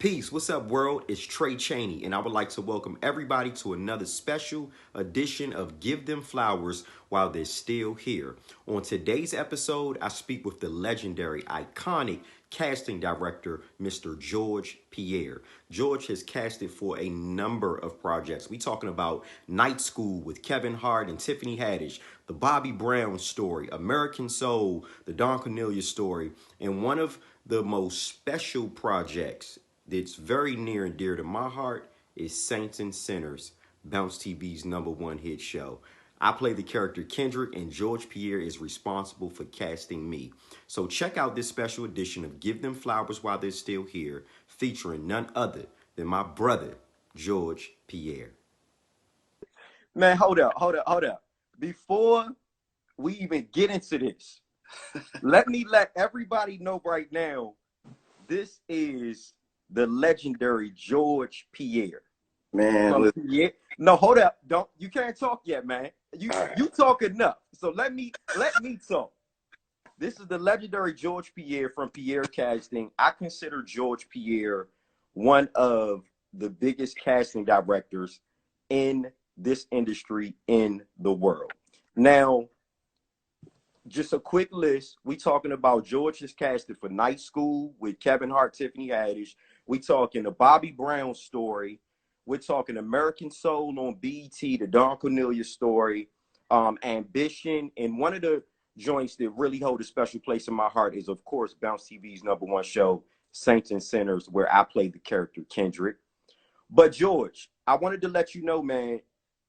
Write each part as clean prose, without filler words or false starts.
Peace. What's up, world? It's Trey Chaney, and I would like to welcome everybody to another special edition of Give Them Flowers While They're Still Here. On today's episode, I speak with the legendary, iconic casting director, Mr. George Pierre. George has casted for a number of projects. We talking about Night School with Kevin Hart and Tiffany Haddish, the Bobby Brown story, American Soul, the Don Cornelius story, and one of the most special projects that's very near and dear to my heart is Saints and Sinners, Bounce TV's #1 hit show. I play the character Kendrick, and George Pierre is responsible for casting me. So check out this special edition of Give Them Flowers While They're Still Here, featuring none other than my brother, George Pierre. Man, hold up. Before we even get into this, let me let everybody know right now, this is the legendary George Pierre. Man, Pierre. No, hold up. You can't talk yet, man. You talk enough. So let me talk. This is the legendary George Pierre from Pierre Casting. I consider George Pierre one of the biggest casting directors in this industry in the world. Now, just a quick list. We talking about George has casted for Night School with Kevin Hart, Tiffany Haddish. We talking the Bobby Brown story. We're talking American Soul on BET, the Don Cornelius story, Ambition. And one of the joints that really hold a special place in my heart is, of course, Bounce TV's #1 show, Saints and Sinners, where I played the character Kendrick. But George, I wanted to let you know, man,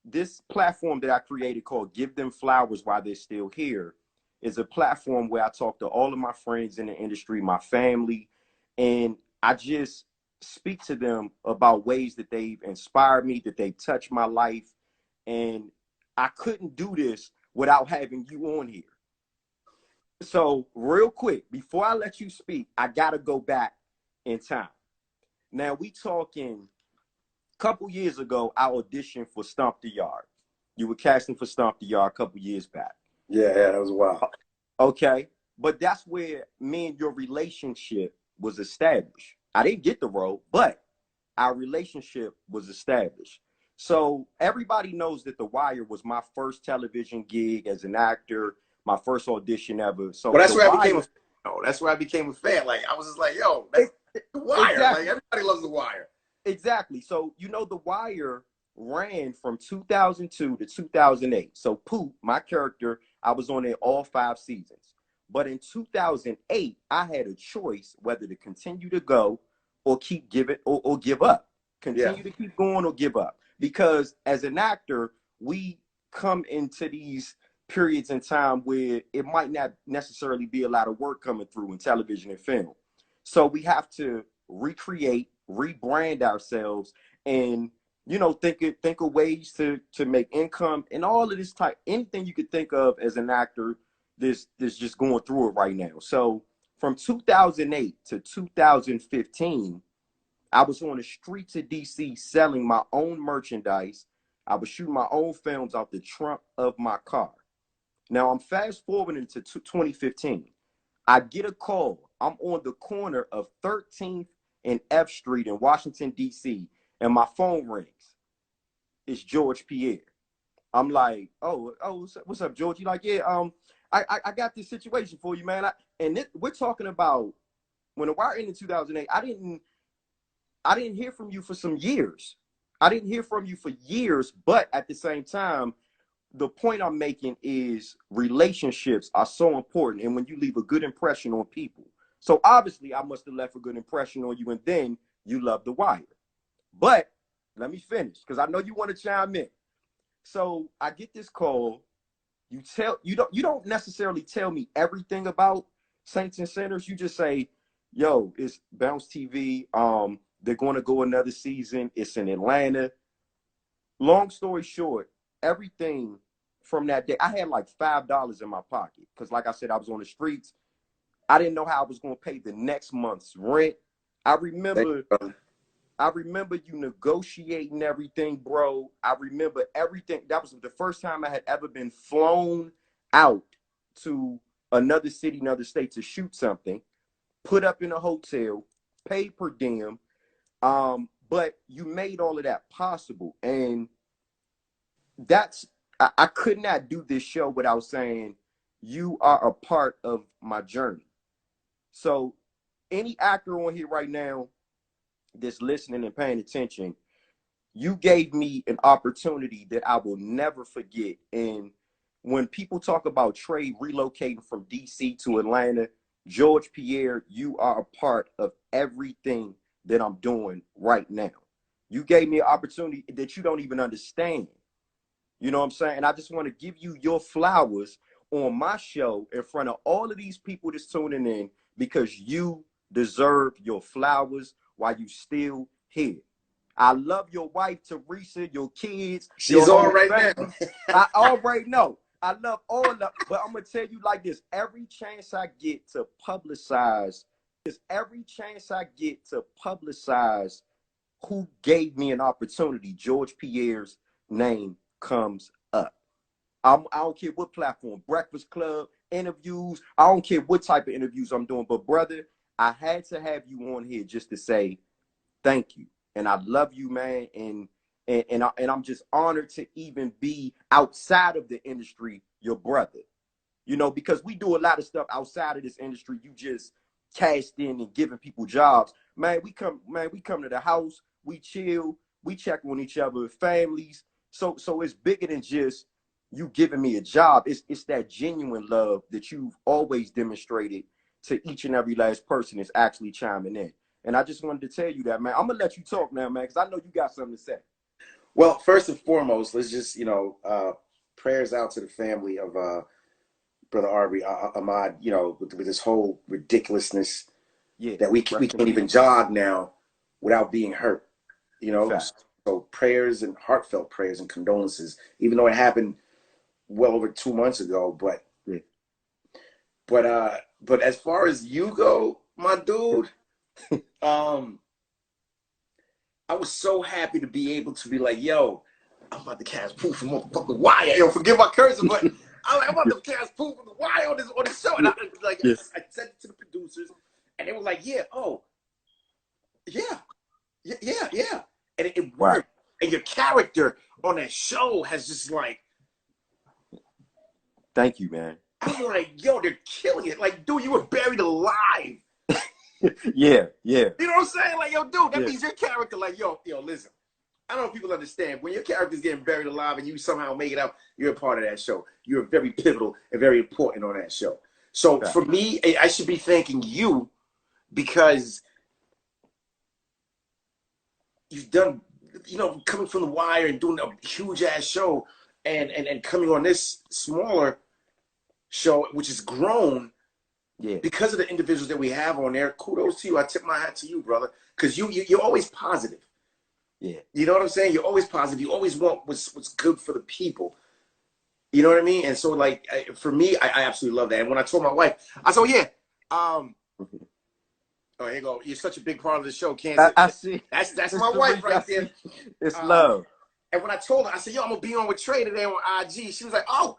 this platform that I created called Give Them Flowers While They're Still Here is a platform where I talk to all of my friends in the industry, my family, and I just speak to them about ways that they've inspired me, that they've touched my life. And I couldn't do this without having you on here. So real quick, before I let you speak, I got to go back in time. Now, we talking a couple years ago, I auditioned for Stomp the Yard. You were casting for Stomp the Yard a couple years back. Yeah, that was wild. Okay. But that's where me and your relationship was established. I didn't get the role, but our relationship was established. So everybody knows that The Wire was my first television gig as an actor, my first audition ever. So that's where I became a fan. That's where I became a fan. Like, I was just like, yo, that's The Wire. Exactly. Like, everybody loves The Wire. Exactly. So, The Wire ran from 2002 to 2008. So Poop, my character, I was on it all 5 seasons. But in 2008, I had a choice whether to continue to go or keep or give up. Continue to keep going or give up. Because as an actor, we come into these periods in time where it might not necessarily be a lot of work coming through in television and film. So we have to recreate, rebrand ourselves, and think of ways to make income and all of this type, anything you could think of as an actor. This just going through it right now. So from 2008 to 2015, I was on the streets of DC selling my own merchandise. I was shooting my own films out the trunk of my car. Now I'm fast forwarding to 2015. I get a call. I'm on the corner of 13th and F Street in Washington, DC, and my phone rings. It's George Pierre. I'm like, oh, what's up, George? You like, yeah, I got this situation for you, man. We're talking about when The Wire ended in 2008. I didn't hear from you for some years. I didn't hear from you for years, but at the same time, the point I'm making is relationships are so important, and when you leave a good impression on people. So obviously, I must have left a good impression on you, and then you love The Wire. But let me finish, because I know you want to chime in. So I get this call. You don't necessarily tell me everything about Saints and Sinners. You just say, yo, it's Bounce TV. They're going to go another season. It's in Atlanta. Long story short, everything from that day, I had like $5 in my pocket. Because like I said, I was on the streets. I didn't know how I was going to pay the next month's rent. I remember you negotiating everything, bro. I remember everything. That was the first time I had ever been flown out to another city, another state to shoot something, put up in a hotel, pay per diem, But you made all of that possible. And that's, I could not do this show without saying you are a part of my journey. So any actor on here right now that's listening and paying attention, you gave me an opportunity that I will never forget. And when people talk about Trey relocating from DC to Atlanta, George Pierre, you are a part of everything that I'm doing right now. You gave me an opportunity that you don't even understand. You know what I'm saying? And I just want to give you your flowers on my show in front of all of these people that's tuning in, because you deserve your flowers while you still here. I love your wife, Teresa, your kids, She's your on whole right family. now. I already know. I love all of them. But I'm going to tell you like this. Every chance I get to publicize who gave me an opportunity, George Pierre's name comes up. I don't care what platform, Breakfast Club, interviews. I don't care what type of interviews I'm doing. But brother, I had to have you on here just to say thank you. And I love you, man. And I'm just honored to even be outside of the industry, your brother. You know, because we do a lot of stuff outside of this industry. You just cashed in and giving people jobs. Man, we come to the house, we chill, we check on each other, families. So it's bigger than just you giving me a job. It's that genuine love that you've always demonstrated to each and every last person that's actually chiming in. And I just wanted to tell you that, man. I'm gonna let you talk now, man, because I know you got something to say. Well, first and foremost, let's just, prayers out to the family of Brother Arbery, Ahmad, with this whole ridiculousness Yeah, that we can't even jog now without being hurt, you know. Fact. So prayers and heartfelt prayers and condolences, even though it happened well over 2 months ago. But Yeah. but as far as you go, my dude, I was so happy to be able to be like, yo, I'm about to cast Pooh from motherfucking Wire. Yo, forgive my cursing, but I'm about to cast Pooh from the Wire on this show. And I sent it to the producers, and they were like, yeah, oh, yeah. And it worked. Wow. And your character on that show has just like. Thank you, man. I was like, yo, they're killing it. Like, dude, you were buried alive. Yeah. You know what I'm saying? Like, yo, dude, that means your character, like, yo, listen. I don't know if people understand. When your character's getting buried alive and you somehow make it out, you're a part of that show. You're very pivotal and very important on that show. So for me, I should be thanking you because you've done, coming from The Wire and doing a huge ass show and coming on this smaller show, which has grown. Yeah. Because of the individuals that we have on there, kudos to you. I tip my hat to you, brother, because you're always positive. Yeah. You know what I'm saying? You're always positive. You always want what's good for the people. You know what I mean? And so, like, for me, I absolutely love that. And when I told my wife, I said, oh, yeah. Oh, here you go. You're such a big part of the show, Kansas. I see. That's my wife right there. It's love. And when I told her, I said, yo, I'm going to be on with Trey today on IG. She was like, oh.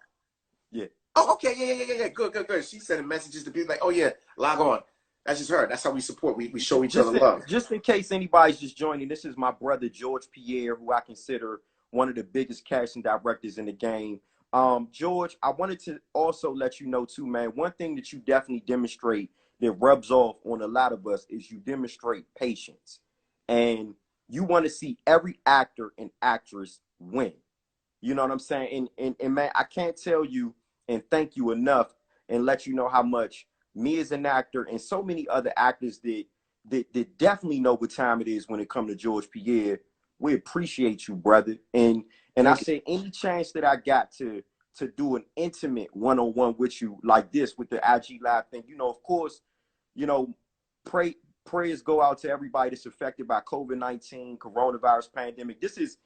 Yeah. Oh, okay, yeah. Good. She's sending messages to people like, oh, yeah, log on. That's just her. That's how we support. We show each other love. Just in case anybody's just joining, this is my brother, George Pierre, who I consider one of the biggest casting directors in the game. George, I wanted to also let you know, too, man, one thing that you definitely demonstrate that rubs off on a lot of us is you demonstrate patience. And you want to see every actor and actress win. You know what I'm saying? And man, I can't tell you and thank you enough and let you know how much me as an actor and so many other actors that definitely know what time it is when it comes to George Pierre. We appreciate you, brother. And I say any chance that I got to do an intimate one-on-one with you like this with the IG Live thing, of course, prayers go out to everybody that's affected by COVID-19, coronavirus pandemic. This is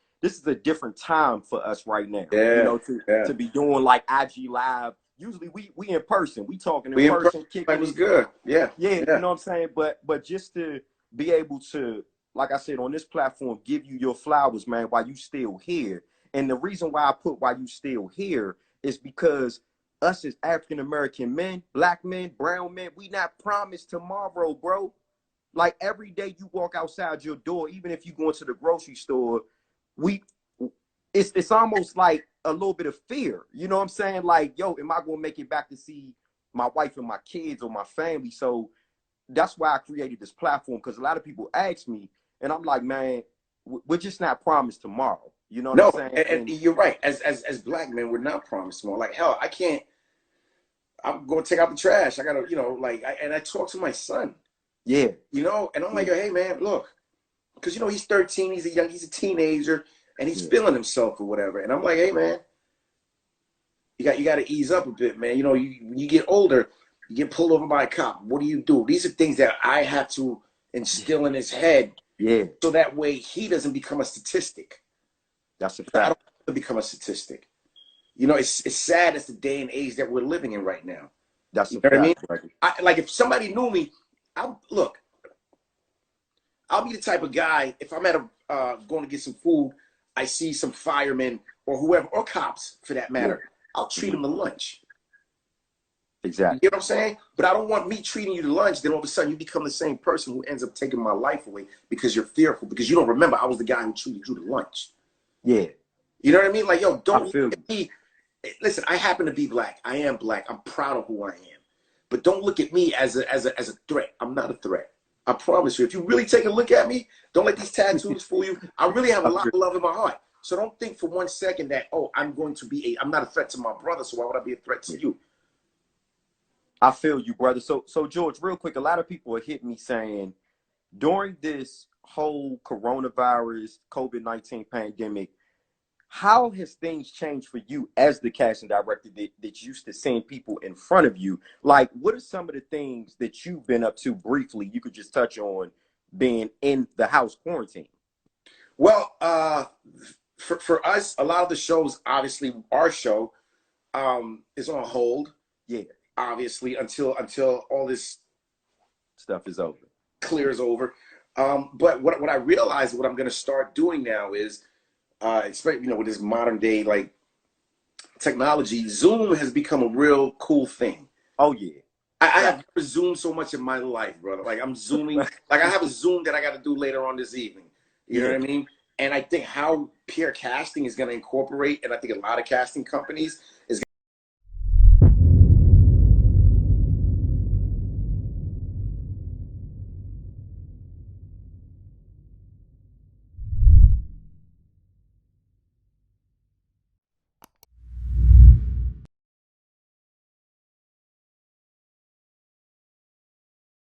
a different time for us right now. Yeah, to be doing like IG Live. Usually we in person. We talking in person. That was good. Yeah. You know what I'm saying? But just to be able to, like I said, on this platform, give you your flowers, man, while you still here. And the reason why I put while you still here is because us as African American men, black men, brown men, we not promised tomorrow, bro. like every day you walk outside your door, even if you go into the grocery store, it's almost like a little bit of fear. You know what I'm saying? Like, yo, am I gonna make it back to see my wife and my kids or my family? So that's why I created this platform, because a lot of people ask me, and I'm like, man, we're just not promised tomorrow. You know what I'm saying? And you're right. As black men, we're not promised tomorrow. Like, hell, I can't. I'm going to take out the trash. I gotta, you know, like, and I talk to my son. Yeah. You know, and I'm like, hey man, look, because you know he's 13, he's a teenager, and he's feeling himself or whatever. And I'm like, hey man, you got to ease up a bit, man. You know, you get older, you get pulled over by a cop. What do you do? These are things that I have to instill in his head. Yeah. So that way he doesn't become a statistic. That's a fact. I don't want to become a statistic. You know, it's sad. It's the day and age that we're living in right now. That's you know what I mean. Right. Like if somebody knew me, I'll be the type of guy. If I'm at a going to get some food, I see some firemen or whoever, or cops for that matter. Yeah. I'll treat them to lunch. Exactly. You know what I'm saying? But I don't want me treating you to lunch. Then all of a sudden you become the same person who ends up taking my life away because you're fearful, because you don't remember I was the guy who treated you to lunch. Yeah. You know what I mean? Like, yo, don't look at me. Listen, I happen to be black. I am black. I'm proud of who I am. But don't look at me as a threat. I'm not a threat. I promise you. If you really take a look at me, don't let these tattoos fool you. I really have a lot of love in my heart. So don't think for one second that, oh, I'm not a threat to my brother, so why would I be a threat to you? I feel you, brother. So George, real quick, a lot of people are hitting me saying, during this whole coronavirus, COVID-19 pandemic, how has things changed for you as the casting director that used to seeing people in front of you? Like, what are some of the things that you've been up to briefly you could just touch on being in the house quarantine? Well, for us, a lot of the shows, obviously our show is on hold. Yeah. Obviously, until all this stuff is over. Clears over. But what I realized, what I'm going to start doing now is, especially, you know, with this modern day like technology, Zoom has become a real cool thing. Oh yeah. I have never Zoomed so much in my life, brother. Like I'm Zooming, like I have a Zoom that I got to do later on this evening. You know what I mean? And I think how Pierre Casting is going to incorporate, and I think a lot of casting companies,